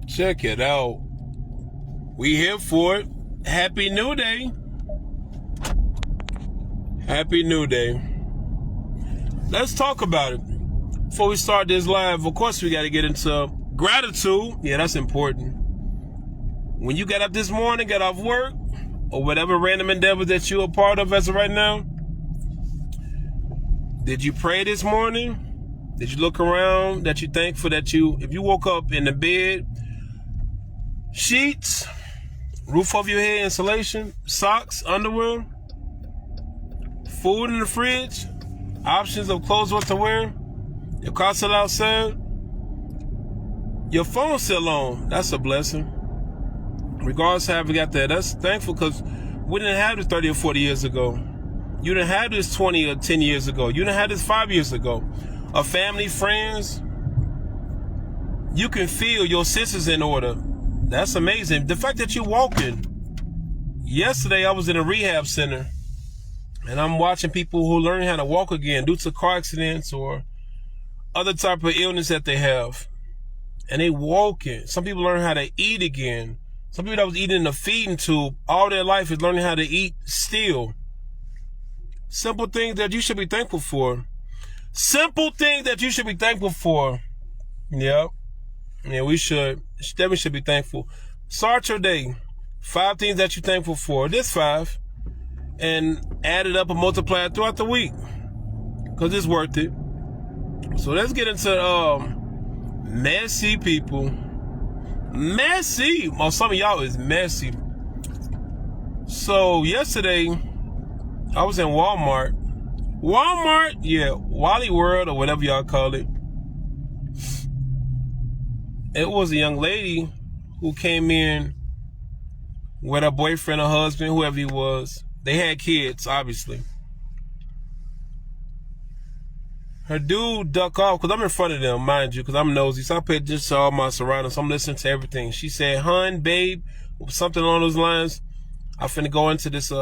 Check it out. We here for it. Happy New Day. Happy New Day. Let's talk about it. Before we start this live, of course, we got to get into gratitude. Yeah, that's important. When you got up this morning, got off work, or whatever random endeavor that you're a part of as of right now, did you pray this morning? Did you look around that you thankful that if you woke up in the bed, sheets, roof over your head, insulation, socks, underwear, food in the fridge, options of clothes what to wear, your car still outside, your phone still on, that's a blessing. Regardless of how we got that, that's thankful because we didn't have this 30 or 40 years ago. You didn't have this 20 or 10 years ago. You didn't have this 5 years ago. A family, friends, you can feel your senses in order. That's amazing. The fact that you're walking. Yesterday, I was in a rehab center, and I'm watching people who learn how to walk again due to car accidents or other type of illness that they have. And they walking. Some people learn how to eat again. Some people that was eating in a feeding tube all their life is learning how to eat still. Simple things that you should be thankful for. Simple things that you should be thankful for. Yeah, we should. Definitely should be thankful. Start your day. 5 things that you're thankful for. This 5. And add it up and multiply it throughout the week. Because it's worth it. So let's get into messy people. Messy. Well, some of y'all is messy. So yesterday, I was in Walmart. Yeah, Wally World or whatever y'all call it. It was a young lady who came in with her boyfriend or husband, whoever he was. They had kids, obviously. Her dude ducked off, because I'm in front of them, mind you, because I'm nosy. So I paid just to all my surroundings. I'm listening to everything. She said, "Hun, babe," something along those lines. I finna go into this in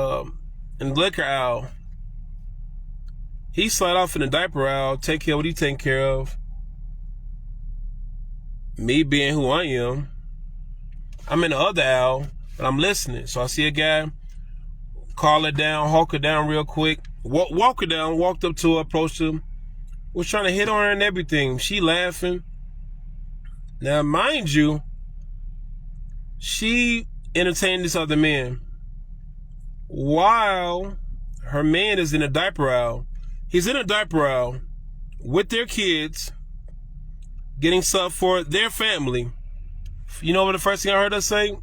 the liquor aisle. He slid off in the diaper aisle, take care of what he taking care of. Me being who I am, I'm in the other aisle, but I'm listening. So I see a guy call her down, hawk her down real quick, walk her down, walked up to her, approached her, was trying to hit on her and everything. She laughing. Now, mind you, she entertained this other man while her man is in a diaper aisle. He's in a diaper aisle with their kids, getting stuff for their family. You know what the first thing I heard her say?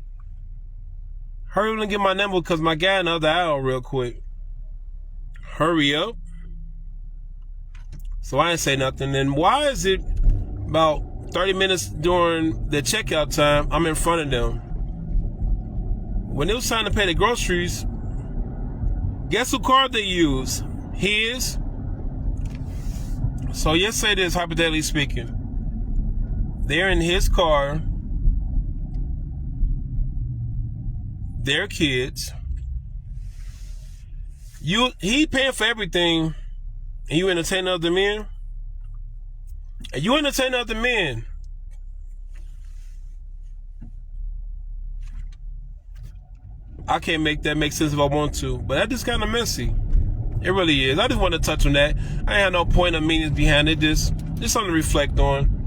Hurry up and get my number because my guy in the other aisle real quick. Hurry up. So I didn't say nothing. And why is it about 30 minutes during the checkout time, I'm in front of them? When it was time to pay the groceries, guess who card they use? His. So let's say this, hypothetically speaking. They're in his car, their kids. He paying for everything, and you entertain other men? And you entertain other men. I can't make that make sense if I want to, but that just kind of messy. It really is. I just want to touch on that. I ain't had no point of meanings behind it. Just something to reflect on.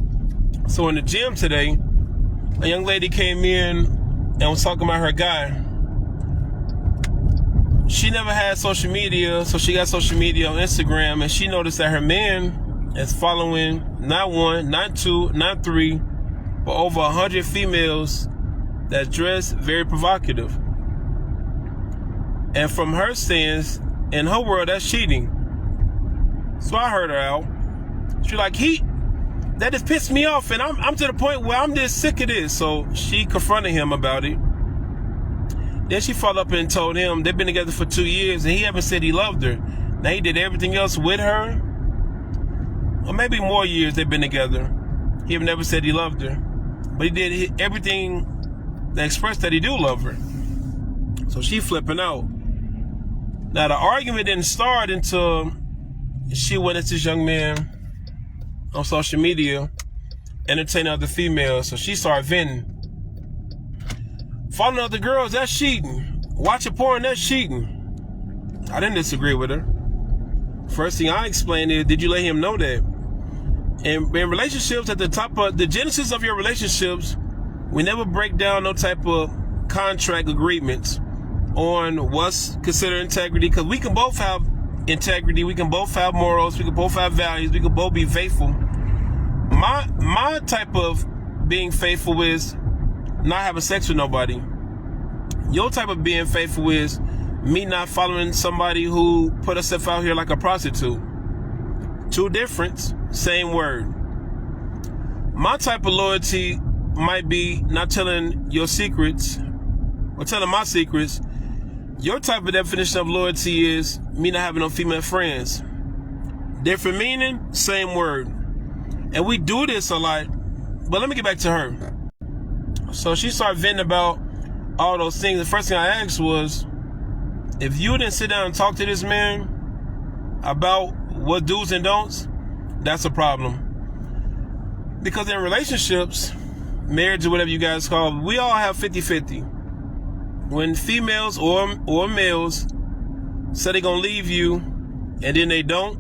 So in the gym today, a young lady came in and was talking about her guy. She never had social media, so she got social media on Instagram, and she noticed that her man is following not 1, not 2, not 3, but over 100 females that dress very provocative. And from her stance, in her world, that's cheating. So I heard her out. She's like, that just pissed me off, and I'm to the point where I'm just sick of this. So she confronted him about it. Then she followed up and told him they've been together for 2 years, and he haven't said he loved her. Now he did everything else with her, or maybe more years they've been together. He have never said he loved her, but he did everything that expressed that he do love her. So she flipping out. Now the argument didn't start until she went at this young man on social media, entertaining other females. So she started venting. Following other girls, that's cheating. Watching porn, that's cheating. I didn't disagree with her. First thing I explained is, did you let him know that? And in relationships, at the top of the genesis of your relationships, we never break down no type of contract agreements on what's considered integrity, because we can both have integrity, we can both have morals, we can both have values, we can both be faithful. My type of being faithful is not having sex with nobody. Your type of being faithful is me not following somebody who put herself out here like a prostitute. Two different, same word. My type of loyalty might be not telling your secrets or telling my secrets. Your type of definition of loyalty is me not having no female friends. Different meaning, same word. And we do this a lot. But let me get back to her. So she started venting about all those things. The first thing I asked was, if you didn't sit down and talk to this man about what do's and don'ts, that's a problem. Because in relationships, marriage or whatever you guys call it, we all have 50-50. When females or males say they're going to leave you and then they don't,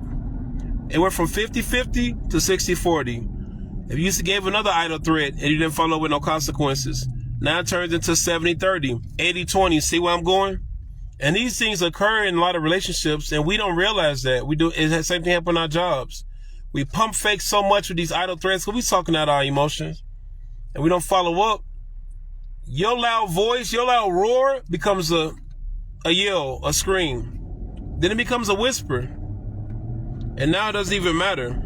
it went from 50-50 to 60-40. If you gave another idle threat and you didn't follow with no consequences, now it turns into 70-30, 80-20. See where I'm going? And these things occur in a lot of relationships, and we don't realize that. We do. It's the same thing happen in our jobs. We pump fake so much with these idle threats because we talking out our emotions, and we don't follow up. Your loud voice, your loud roar becomes a yell, a scream. Then it becomes a whisper. And now it doesn't even matter.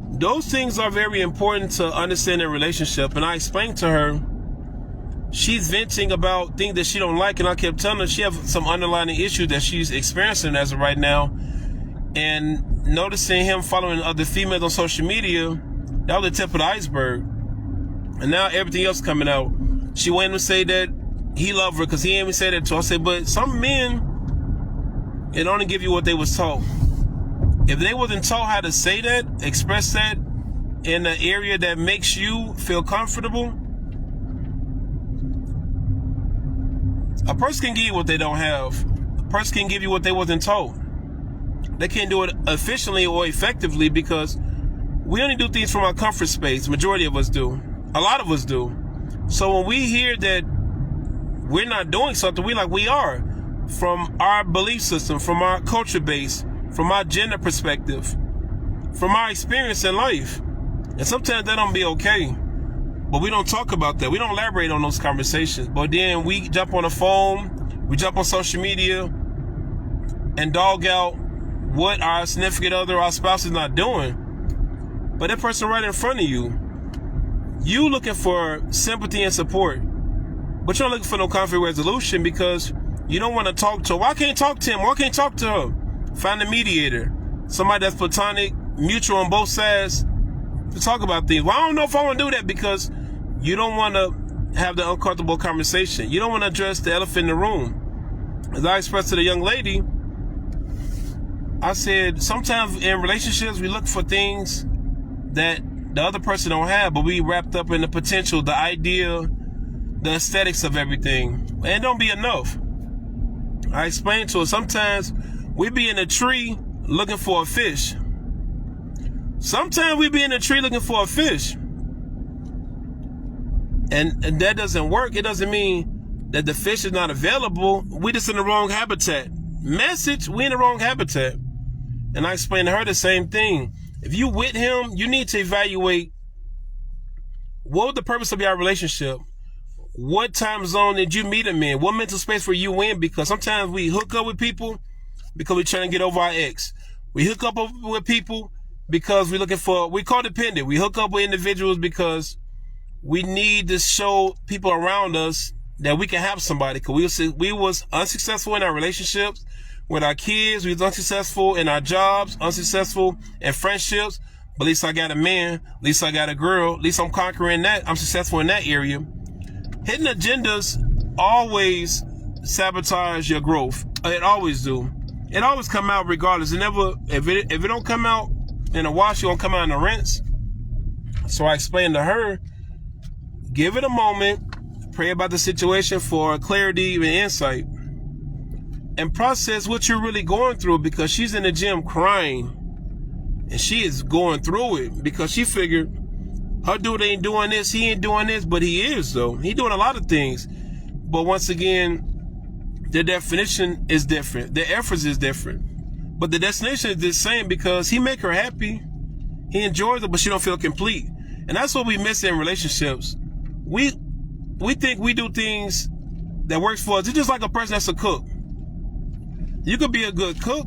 Those things are very important to understand in a relationship. And I explained to her, she's venting about things that she don't like. And I kept telling her she has some underlying issues that she's experiencing as of right now. And noticing him following other females on social media, that was the tip of the iceberg. And now everything else coming out. She went to say that he loved her because he didn't even say that to her. I said, but some men, it only give you what they was taught. If they wasn't taught how to say that, express that in an area that makes you feel comfortable, a person can give you what they don't have. A person can give you what they wasn't taught. They can't do it efficiently or effectively because we only do things from our comfort space. Majority of us do. A lot of us do. So when we hear that we're not doing something, we are. From our belief system, from our culture base, from our gender perspective, from our experience in life. And sometimes that don't be okay. But we don't talk about that. We don't elaborate on those conversations. But then we jump on the phone, we jump on social media and dog out what our significant other, our spouse is not doing. But that person right in front of you, you looking for sympathy and support, but you're not looking for no conflict resolution because you don't want to talk to her. Why can't talk to him? Why can't talk to her? Find a mediator, somebody that's platonic, mutual on both sides to talk about things. Well, I don't know if I want to do that because you don't want to have the uncomfortable conversation. You don't want to address the elephant in the room. As I expressed to the young lady, I said, sometimes in relationships, we look for things that the other person don't have, but we wrapped up in the potential, the idea, the aesthetics of everything. And it don't be enough. I explained to her, sometimes we be in a tree looking for a fish. Sometimes we be in a tree looking for a fish. And that doesn't work. It doesn't mean that the fish is not available. We just in the wrong habitat. Message, we in the wrong habitat. And I explained to her the same thing. If you with him, you need to evaluate what was the purpose of your relationship. What time zone did you meet him in? What mental space were you in? Because sometimes we hook up with people because we're trying to get over our ex. We hook up with people because we're looking for, we codependent. We hook up with individuals because we need to show people around us that we can have somebody. Because we was unsuccessful in our relationships with our kids. We was unsuccessful in our jobs, unsuccessful in friendships. But at least I got a man. At least I got a girl. At least I'm conquering that. I'm successful in that area. Hidden agendas always sabotage your growth. It always do. It always come out regardless. It never, if it don't come out in a wash, it won't come out in a rinse. So I explained to her, give it a moment, Pray about the situation for clarity and insight. And process what you're really going through, because she's in the gym crying. And she is going through it because she figured her dude ain't doing this, he ain't doing this, but he is though. He doing a lot of things. But once again, the definition is different. The efforts is different. But the destination is the same, because he make her happy. He enjoys it, but she don't feel complete. And that's what we miss in relationships. We think we do things that works for us. It's just like a person that's a cook. You could be a good cook,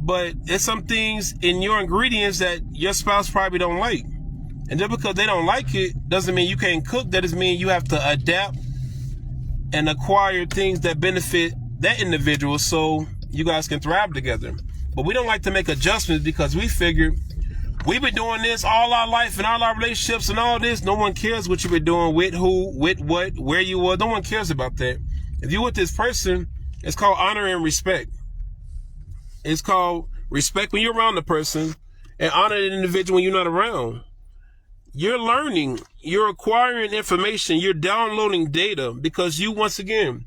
but it's some things in your ingredients that your spouse probably don't like. And just because they don't like it doesn't mean you can't cook. That just means you have to adapt and acquire things that benefit that individual so you guys can thrive together. But we don't like to make adjustments because we figure we've been doing this all our life and all our relationships and all this. No one cares what you've been doing, with who, with what, where you were. No one cares about that. If you're with this person, it's called honor and respect. It's called respect when you're around the person, and honor the individual when you're not around. You're learning, you're acquiring information, you're downloading data, because you, once again,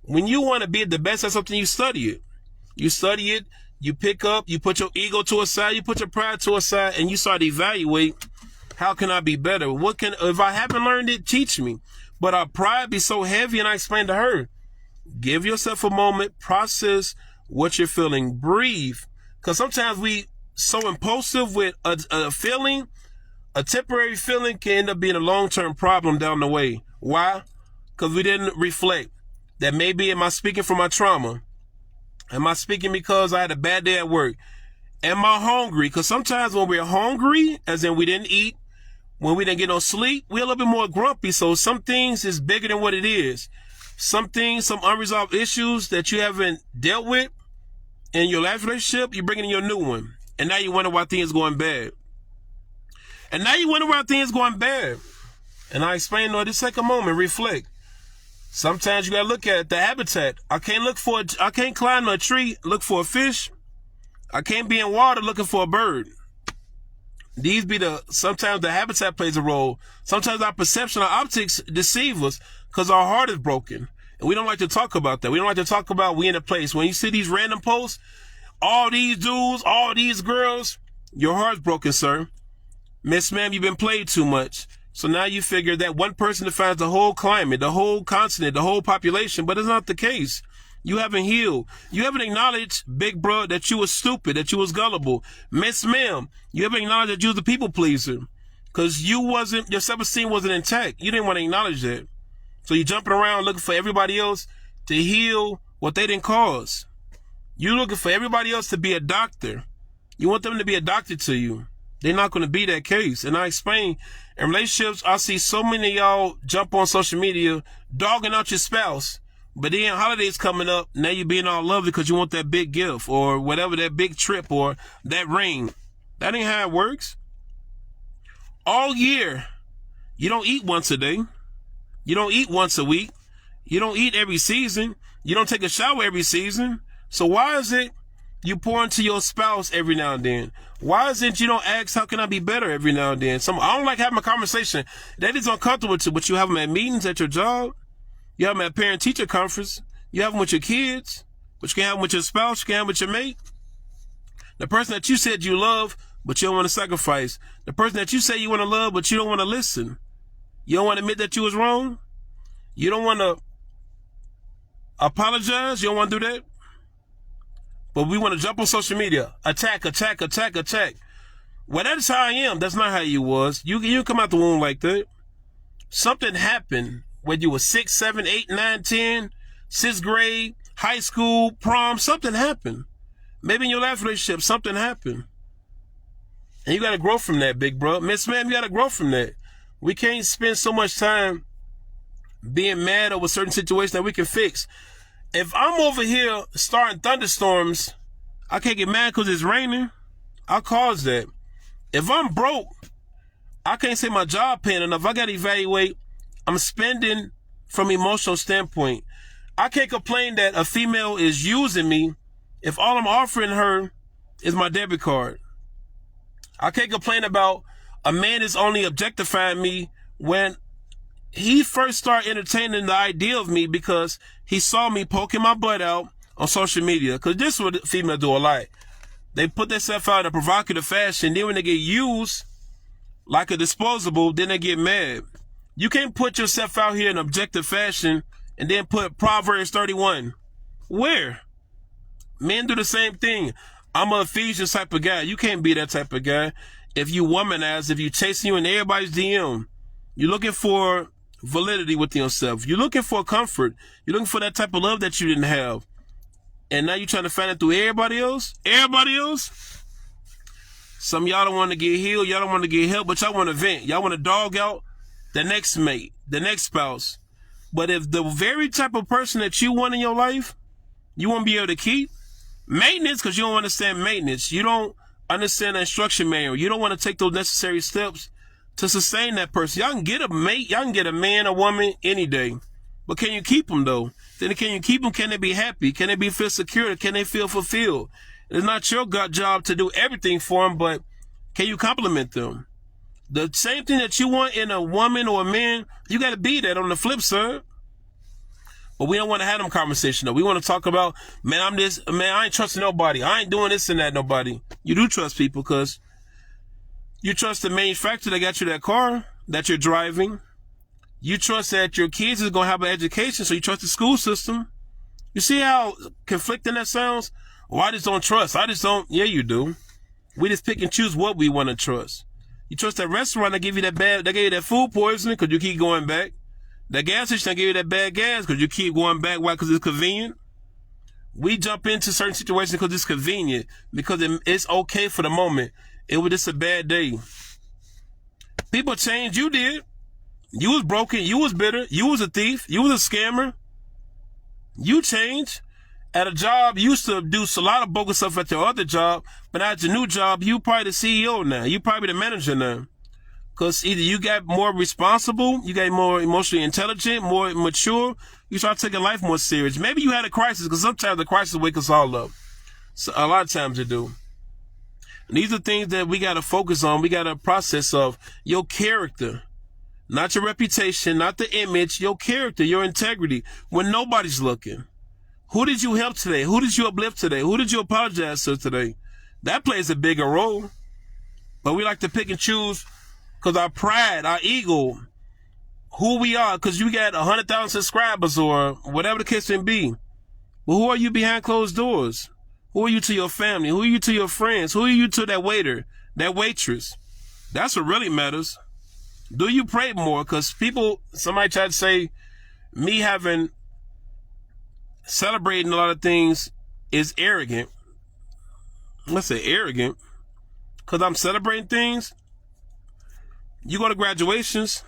when you want to be the best at something, you study it. You study it, you pick up, you put your ego to a side, you put your pride to a side, and you start to evaluate, how can I be better? If I haven't learned it, teach me. But our pride be so heavy, and I explained to her, give yourself a moment, process what you're feeling, breathe. Because sometimes we so impulsive with a feeling. A temporary feeling can end up being a long-term problem down the way. Why? Because we didn't reflect. That maybe, am I speaking from my trauma? Am I speaking because I had a bad day at work? Am I hungry? Because sometimes when we're hungry, as in we didn't eat, when we didn't get no sleep, we're a little bit more grumpy. So some things is bigger than what it is. Some things, some unresolved issues that you haven't dealt with in your last relationship, you're bringing in your new one. And now you wonder why things are going bad. And now you wonder why things are going bad. And I explained, no, just take a moment, reflect. Sometimes you gotta look at the habitat. I can't climb a tree, look for a fish. I can't be in water looking for a bird. Sometimes the habitat plays a role. Sometimes our perception, our optics deceive us because our heart is broken. And we don't like to talk about that. We don't like to talk about we in a place. When you see these random posts, all these dudes, all these girls, your heart's broken, sir. Miss Ma'am, you've been played too much. So now you figure that one person defines the whole climate, the whole continent, the whole population, but it's not the case. You haven't healed. You haven't acknowledged, big bro, that you was stupid, that you was gullible. Miss Ma'am, you haven't acknowledged that you was a people pleaser because your self-esteem wasn't intact. You didn't want to acknowledge that. So you're jumping around looking for everybody else to heal what they didn't cause. You're looking for everybody else to be a doctor. You want them to be a doctor to you. They're not going to be that case. And I explain, in relationships, I see so many of y'all jump on social media, dogging out your spouse. But then holidays coming up, now you're being all lovely because you want that big gift or whatever, that big trip or that ring. That ain't how it works. All year, you don't eat once a day. You don't eat once a week. You don't eat every season. You don't take a shower every season. So why is it you pour into your spouse every now and then? Why is it you don't ask, how can I be better every now and then? I don't like having a conversation. That is uncomfortable too, but you have them at meetings at your job. You have them at parent-teacher conference. You have them with your kids. But you can have them with your spouse. You can have them with your mate. The person that you said you love, but you don't want to sacrifice. The person that you say you want to love, but you don't want to listen. You don't want to admit that you was wrong. You don't want to apologize. You don't want to do that. But we want to jump on social media. Attack. Well, that's how I am. That's not how you was. You come out the womb like that. Something happened when you were 6, 7, 8, 9, 10, 6th grade, high school, prom. Something happened. Maybe in your last relationship, something happened. And you got to grow from that, big bro. Miss Ma'am, you got to grow from that. We can't spend so much time being mad over certain situations that we can fix. If I'm over here starting thunderstorms, I can't get mad because it's raining. I'll cause that. If I'm broke, I can't say my job paying enough. I got to evaluate. I'm spending from an emotional standpoint. I can't complain that a female is using me if all I'm offering her is my debit card. I can't complain about a man is only objectifying me when he first started entertaining the idea of me because he saw me poking my butt out on social media. Because this is what females do a lot. They put themselves out in a provocative fashion. Then when they get used like a disposable, then they get mad. You can't put yourself out here in objective fashion and then put Proverbs 31. Where? Men do the same thing. I'm an Ephesians type of guy. You can't be that type of guy. If you womanize, if you chasing you in everybody's DM, you're looking for validity with yourself. You're looking for comfort. You're looking for that type of love that you didn't have. And now you're trying to find it through everybody else? Everybody else? Some of y'all don't want to get healed. Y'all don't want to get help, but y'all want to vent. Y'all want to dog out the next mate, the next spouse. But if the very type of person that you want in your life, you won't be able to keep maintenance, because you don't understand maintenance. You don't understand the instruction manual. You don't want to take those necessary steps to sustain that person. Y'all can get a mate. Y'all can get a man, a woman any day. But can you keep them though? Then can you keep them? Can they be happy? Can they feel secure? Can they feel fulfilled? It's not your job to do everything for them, but can you compliment them? The same thing that you want in a woman or a man, you got to be that on the flip side. But we don't want to have them conversation though. We want to talk about, man, I ain't trusting nobody. I ain't doing this and that, nobody. You do trust people because you trust the manufacturer that got you that car that you're driving. You trust that your kids is going to have an education, so you trust the school system. You see how conflicting that sounds? Well, I just don't trust. I just don't. Yeah, you do. We just pick and choose what we want to trust. You trust that restaurant that gave you that gave you that food poisoning because you keep going back. That gas station that gave you that bad gas because you keep going back. Why? Because it's convenient. We jump into certain situations because it's convenient, because it's okay for the moment. It was just a bad day. People changed. You did. You was broken. You was bitter. You was a thief. You was a scammer. You changed. At a job, you used to do a lot of bogus stuff at your other job, but at your new job, you probably the CEO now. You probably the manager now. Because either you got more responsible, you got more emotionally intelligent, more mature, you start taking life more serious. Maybe you had a crisis, because sometimes the crisis wakes us all up. So a lot of times it do. And these are things that we got to focus on. We got to process of your character. Not your reputation, not the image, your character, your integrity, when nobody's looking. Who did you help today? Who did you uplift today? Who did you apologize to today? That plays a bigger role. But we like to pick and choose because our pride, our ego, who we are, because you got 100,000 subscribers or whatever the case may be. But who are you behind closed doors? Who are you to your family? Who are you to your friends? Who are you to that waiter, that waitress? That's what really matters. Do you pray more? Because somebody tried to say me celebrating a lot of things is arrogant. Let's say arrogant. Because I'm celebrating things. You go to graduations.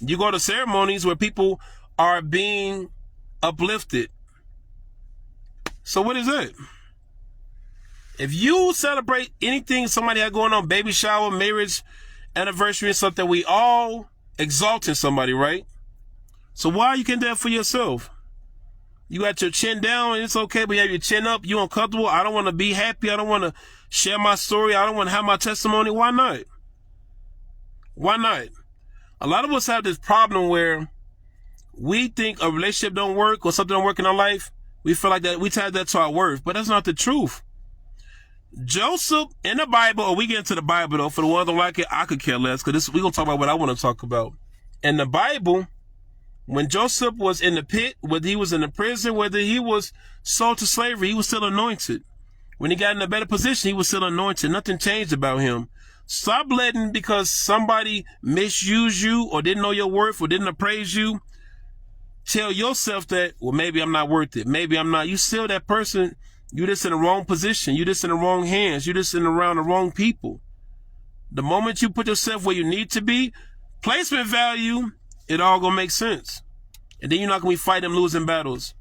You go to ceremonies where people are being uplifted. So what is it? If you celebrate anything somebody had going on, baby shower, marriage, anniversary, and something, we all exalting somebody, right? So why you can't do that for yourself? You got your chin down and it's okay, but you have your chin up, you uncomfortable. I don't want to be happy. I don't want to share my story. I don't want to have my testimony. Why not? Why not? A lot of us have this problem where we think a relationship don't work or something don't work in our life. We feel like that we tie that to our worth, but that's not the truth. Joseph in the Bible, or we get into the Bible though, for the ones who don't like it, I could care less, because we're going to talk about what I want to talk about. In the Bible, when Joseph was in the pit, whether he was in the prison, whether he was sold to slavery, he was still anointed. When he got in a better position, he was still anointed. Nothing changed about him. Stop letting, because somebody misused you or didn't know your worth or didn't appraise you, tell yourself that, well, maybe I'm not worth it. Maybe I'm not. You still that person. You just in the wrong position. You just in the wrong hands. You just in around the wrong people. The moment you put yourself where you need to be, placement value, it all gonna make sense. And then you're not gonna be fighting losing battles.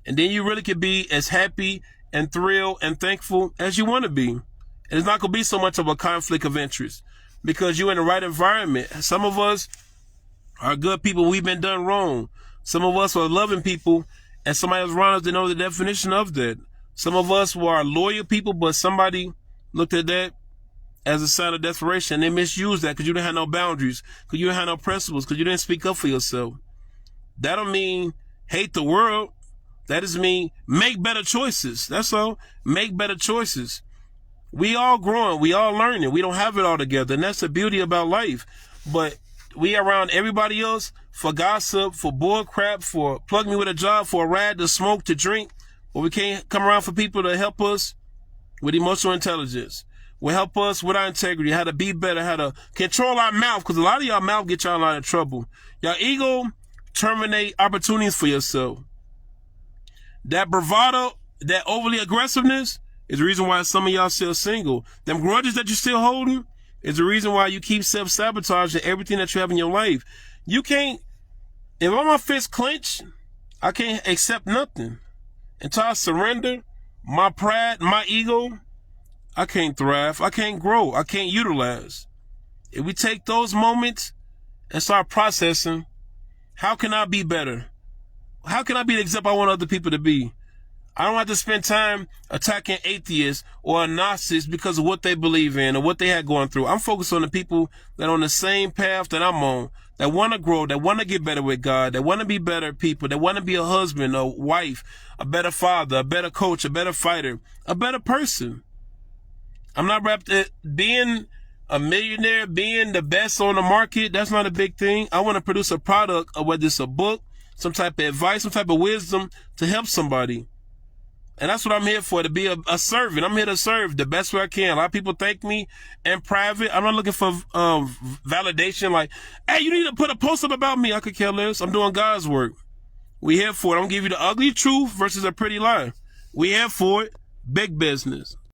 And then you really could be as happy and thrilled and thankful as you want to be. And it's not gonna be so much of a conflict of interest because you're in the right environment. Some of us are good people. We've been done wrong. Some of us are loving people, and somebody else around us to know the definition of that. Some of us were loyal people, but somebody looked at that as a sign of desperation. They misuse that because you didn't have no boundaries, because you didn't have no principles, because you didn't speak up for yourself. That don't mean hate the world. That just mean make better choices. That's all. Make better choices. We all growing. We all learning. We don't have it all together. And that's the beauty about life. But we around everybody else for gossip, for bull crap, for plug me with a job, for a ride, to smoke, to drink. But we can't come around for people to help us with emotional intelligence. Will help us with our integrity, how to be better, how to control our mouth. Because a lot of y'all mouth get y'all in a lot of trouble. Y'all ego terminate opportunities for yourself. That bravado, that overly aggressiveness is the reason why some of y'all still single. Them grudges that you're still holding is the reason why you keep self-sabotaging everything that you have in your life. You can't, if all my fists clench, I can't accept nothing. Until I surrender my pride, my ego, I can't thrive. I can't grow. I can't utilize. If we take those moments and start processing, how can I be better? How can I be the example I want other people to be? I don't have to spend time attacking atheists or agnostics because of what they believe in or what they had going through. I'm focused on the people that are on the same path that I'm on, that want to grow, that want to get better with God, that want to be better people, that want to be a husband, a wife, a better father, a better coach, a better fighter, a better person. I'm not wrapped in being a millionaire, being the best on the market. That's not a big thing. I want to produce a product, or whether it's a book, some type of advice, some type of wisdom to help somebody. And that's what I'm here for, to be a servant. I'm here to serve the best way I can. A lot of people thank me in private. I'm not looking for validation like, hey, you need to put a post up about me. I could care less. I'm doing God's work. We here for it. I'm going to give you the ugly truth versus a pretty lie. We here for it. Big business.